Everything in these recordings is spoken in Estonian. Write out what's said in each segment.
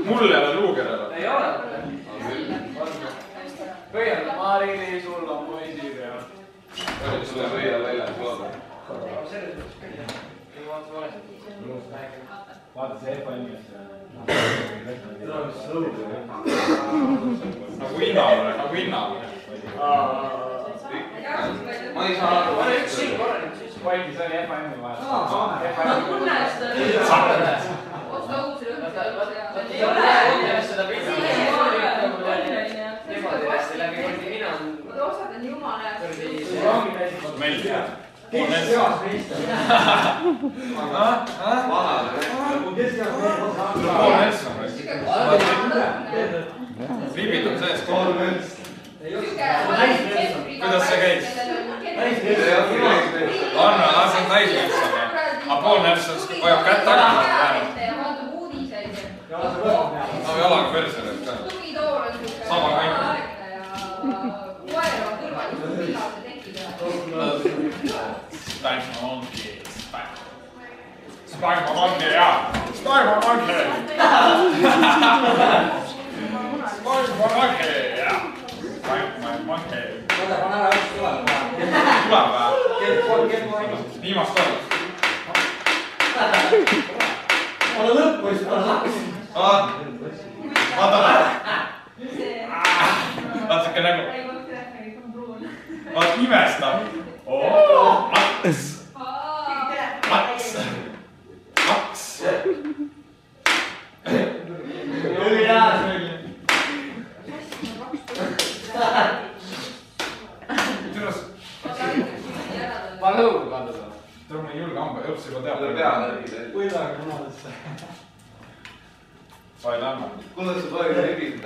Mul ei ole luukerele. Ei ole. Pöial Marili, sul on poisid ja... Sul on pöial väljas lood. Vaata see F-animes. Nagu innavune, nagu innavune. Ma ei saa aru. Ma olen üks siin korralik siis. Vaidi, see oli F-animi vahel. Ma tunnen seda nüüd. Osta uusi lõpuks. Ei ole seda pildi. Ma osadan jumala. Meil. Kes seas meist? Pool Nelson. Riibid on sees. Kuidas see käis? Anna, see on naismeelson. Aga pool Nelson hoiab kätt tagasi. No jalaga perse lööb ka. Sama kõik. Spank my monkey. Spank my monkey, jaa. Spank my monkey. Spank my monkey, jaa. Spank my monkey. Oota, pane ära üks tuleb. Tuleb või? Kell Viimast korda. ole lõppu, siis pane laks. Vaata. Vaata siuke nägu. Vaata imestab. Laks. Laks. Laks. Üli hea see oli. Türas. Pane õugu kanda seda. Tule mulle ei julge hamba, õps juba teab. Võidaga munadesse. Vai lämma. Kuule sa tohib ribid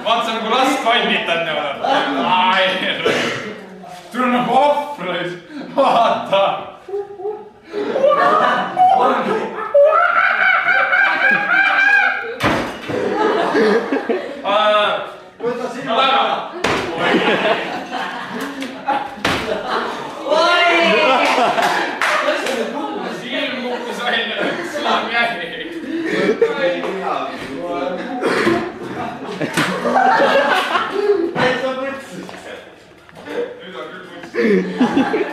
Vaata sa nagu last vannitad niimoodi. Tule nagu ohvreid. Vaata. Võta sinu ära. Silm kukkus välja, silm jäi. Nüüd on küll võtsi.